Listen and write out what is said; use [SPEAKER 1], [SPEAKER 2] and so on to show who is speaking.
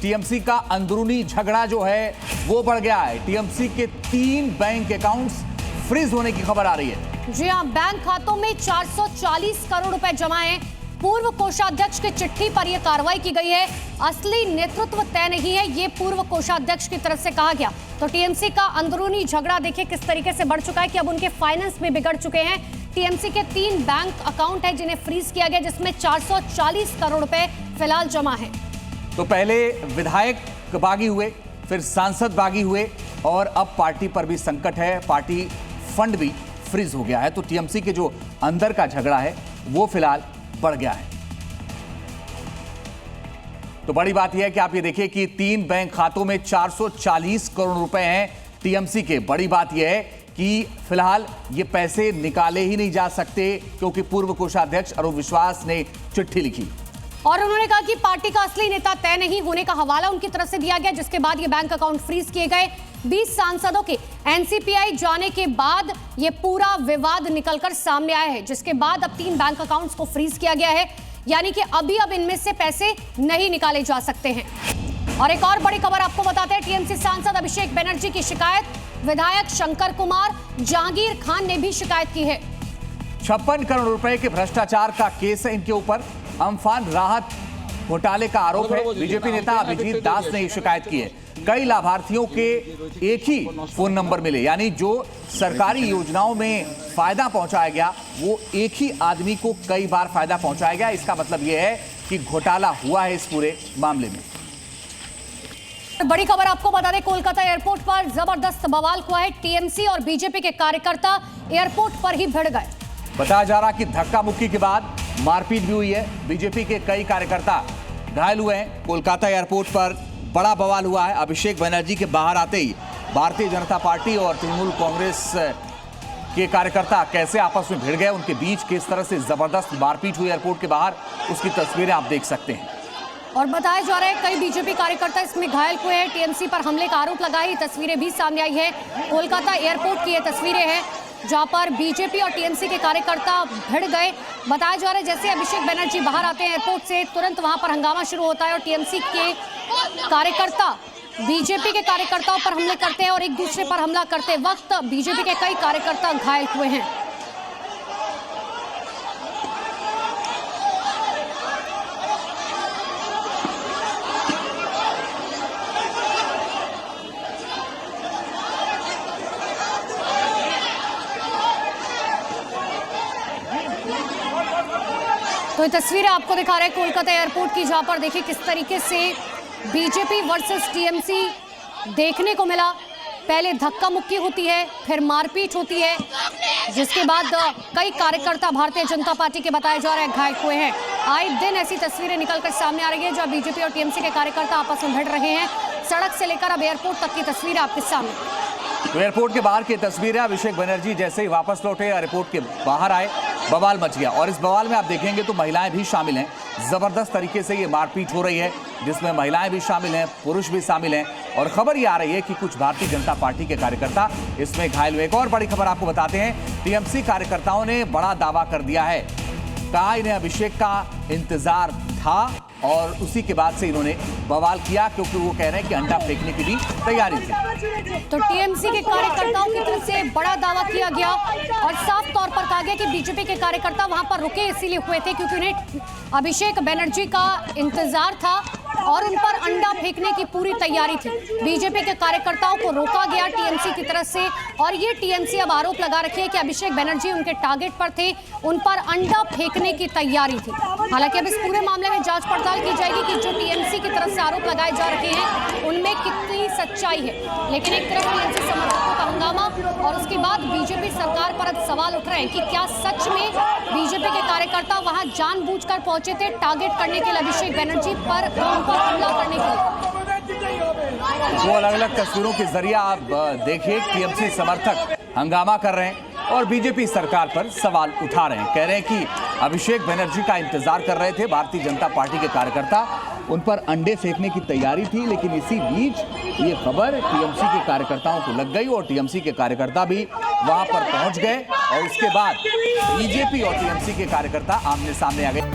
[SPEAKER 1] TMC का अंदरूनी झगड़ा जो है वो बढ़ गया है। टीएमसी के 3 बैंक अकाउंट्स फ्रीज होने की खबर आ रही है।
[SPEAKER 2] जी हां, बैंक खातों में 440 करोड़ रुपए जमा है। पूर्व कोषाध्यक्ष की चिट्ठी पर यह कार्रवाई की गई है। असली नेतृत्व तय नहीं है, ये पूर्व कोषाध्यक्ष की तरफ से कहा गया। तो टीएमसी का अंदरूनी झगड़ा देखिए किस तरीके से बढ़ चुका है कि अब उनके फाइनेंस भी बिगड़ चुके हैं। टीएमसी के 3 बैंक अकाउंट है जिन्हें फ्रीज किया गया, जिसमें 440 करोड़ रुपए फिलहाल जमा है।
[SPEAKER 1] तो पहले विधायक बागी हुए, फिर सांसद बागी हुए और अब पार्टी पर भी संकट है। पार्टी फंड भी फ्रीज हो गया है। तो टीएमसी के जो अंदर का झगड़ा है वो फिलहाल बढ़ गया है। तो बड़ी बात यह है कि आप ये देखिए कि 3 बैंक खातों में 440 करोड़ रुपए हैं टीएमसी के। बड़ी बात यह है कि फिलहाल ये पैसे निकाले ही नहीं जा सकते क्योंकि पूर्व कोषाध्यक्ष अरुण विश्वास ने चिट्ठी लिखी
[SPEAKER 2] और उन्होंने कहा कि पार्टी का असली नेता तय नहीं होने का हवाला उनकी तरफ से दिया गया, जिसके बाद ये बैंक अकाउंट फ्रीज किए गए। 20 सांसदों के एनसीपीआई जाने के बाद ये पूरा विवाद निकलकर सामने आया है, जिसके बाद अब 3 बैंक अकाउंट्स को फ्रीज किया गया है, यानी कि अब इनमें से पैसे नहीं निकाले जा सकते हैं। और एक और बड़ी खबर आपको बताते हैं, टीएमसी सांसद अभिषेक बनर्जी की शिकायत, विधायक शंकर कुमार जहांगीर खान ने भी शिकायत की है।
[SPEAKER 1] 56 करोड़ रुपए के भ्रष्टाचार का केस है इनके ऊपर। अम्फान राहत घोटाले का आरोप है। बीजेपी नेता अभिजीत दास ने शिकायत की है। कई लाभार्थियों के एक ही फोन नंबर मिले, यानी जो सरकारी योजनाओं में फायदा पहुंचाया गया वो एक ही आदमी को कई बार फायदा पहुंचाया गया। इसका मतलब यह है कि घोटाला हुआ है इस पूरे मामले में।
[SPEAKER 2] बड़ी खबर आपको बता दें, कोलकाता एयरपोर्ट पर जबरदस्त बवाल हुआ है। टीएमसी और बीजेपी के कार्यकर्ता एयरपोर्ट पर ही भिड़ गए।
[SPEAKER 1] बताया जा रहा कि धक्का मुक्की के बाद मारपीट भी हुई है। बीजेपी के कई कार्यकर्ता घायल हुए हैं। कोलकाता एयरपोर्ट पर बड़ा बवाल हुआ है। अभिषेक बनर्जी के बाहर आते ही भारतीय जनता पार्टी और तृणमूल कांग्रेस के कार्यकर्ता कैसे आपस में भिड़ गए, उनके बीच किस तरह से जबरदस्त मारपीट हुई एयरपोर्ट के बाहर, उसकी तस्वीरें आप देख सकते हैं।
[SPEAKER 2] और बताया जा रहा है कई बीजेपी कार्यकर्ता इसमें घायल हुए हैं। टीएमसी पर हमले का आरोप लगाई तस्वीरें भी सामने आई है। कोलकाता एयरपोर्ट की ये तस्वीरें हैं जहां पर बीजेपी और टीएमसी के कार्यकर्ता भिड़ गए। बताया जा रहा है जैसे अभिषेक बनर्जी बाहर आते हैं एयरपोर्ट से, तुरंत वहां पर हंगामा शुरू होता है और टीएमसी के कार्यकर्ता बीजेपी के कार्यकर्ताओं पर हमले करते हैं और एक दूसरे पर हमला करते वक्त बीजेपी के कई कार्यकर्ता घायल हुए हैं। तो ये तस्वीरें आपको दिखा रहे हैं कोलकाता एयरपोर्ट की, जहां पर देखिए किस तरीके से बीजेपी वर्सेस टीएमसी देखने को मिला। पहले धक्का मुक्की होती है, फिर मारपीट होती है, जिसके बाद कई कार्यकर्ता भारतीय जनता पार्टी के बताए जा रहे हैं घायल हुए हैं। आए दिन ऐसी तस्वीरें निकलकर सामने आ रही है जहां बीजेपी और टीएमसी के कार्यकर्ता आपस में भिड़ रहे हैं। सड़क से लेकर अब एयरपोर्ट तक की तस्वीरें आपके सामने।
[SPEAKER 1] तो एयरपोर्ट के बाहर की तस्वीरें, अभिषेक बनर्जी जैसे ही वापस लौटे एयरपोर्ट के बाहर आए, बवाल मच गया। और इस बवाल में आप देखेंगे तो महिलाएं भी शामिल हैं। जबरदस्त तरीके से ये मारपीट हो रही है जिसमें महिलाएं भी शामिल हैं, पुरुष भी शामिल हैं। और खबर ये आ रही है कि कुछ भारतीय जनता पार्टी के कार्यकर्ता इसमें घायल हुए। एक और बड़ी खबर आपको बताते हैं, टीएमसी कार्यकर्ताओं ने बड़ा दावा कर दिया है। कहा इन्हें अभिषेक का इंतजार था और उसी के बाद से इन्होंने बवाल किया क्योंकि वो कह रहे हैं कि अंडा फेंकने की भी तैयारी थी।
[SPEAKER 2] तो टीएमसी के कार्यकर्ताओं की तरफ से बड़ा दावा किया गया और साफ तौर पर कहा गया कि बीजेपी के कार्यकर्ता वहां पर रुके इसीलिए हुए थे क्योंकि उन्हें अभिषेक बनर्जी का इंतजार था और उन पर अंडा फेंकने की पूरी तैयारी थी। बीजेपी के कार्यकर्ताओं को रोका गया टीएमसी की तरफ से और ये टीएमसी अब आरोप लगा रखी है कि अभिषेक बनर्जी उनके टारगेट पर थे, उन पर अंडा फेंकने की तैयारी थी। हालांकि अब इस पूरे मामले में जांच पड़ताल की जाएगी कि जो टीएमसी की तरफ से आरोप लगाए जा रहे हैं उनमें कितनी सच्चाई है। लेकिन एक तरफ टीएमसी समर्थकों का हंगामा और उसके बाद बीजेपी सरकार पर अब सवाल उठ रहे हैं कि क्या सच में बीजेपी के कार्यकर्ता वहां जानबूझकर पहुंचे थे टारगेट करने के लिए अभिषेक बनर्जी पर हमला करने के लिए।
[SPEAKER 1] दो अलग अलग तस्वीरों के जरिए आप देखिए टीएमसी समर्थक हंगामा कर रहे हैं और बीजेपी सरकार पर सवाल उठा रहे हैं। कह रहे हैं कि अभिषेक बनर्जी का इंतजार कर रहे थे भारतीय जनता पार्टी के कार्यकर्ता, उन पर अंडे फेंकने की तैयारी थी। लेकिन इसी बीच ये खबर टीएमसी के कार्यकर्ताओं को लग गई और टीएमसी के कार्यकर्ता भी वहां पर पहुंच गए और उसके बाद बीजेपी और टीएमसी के कार्यकर्ता आमने सामने आ गए।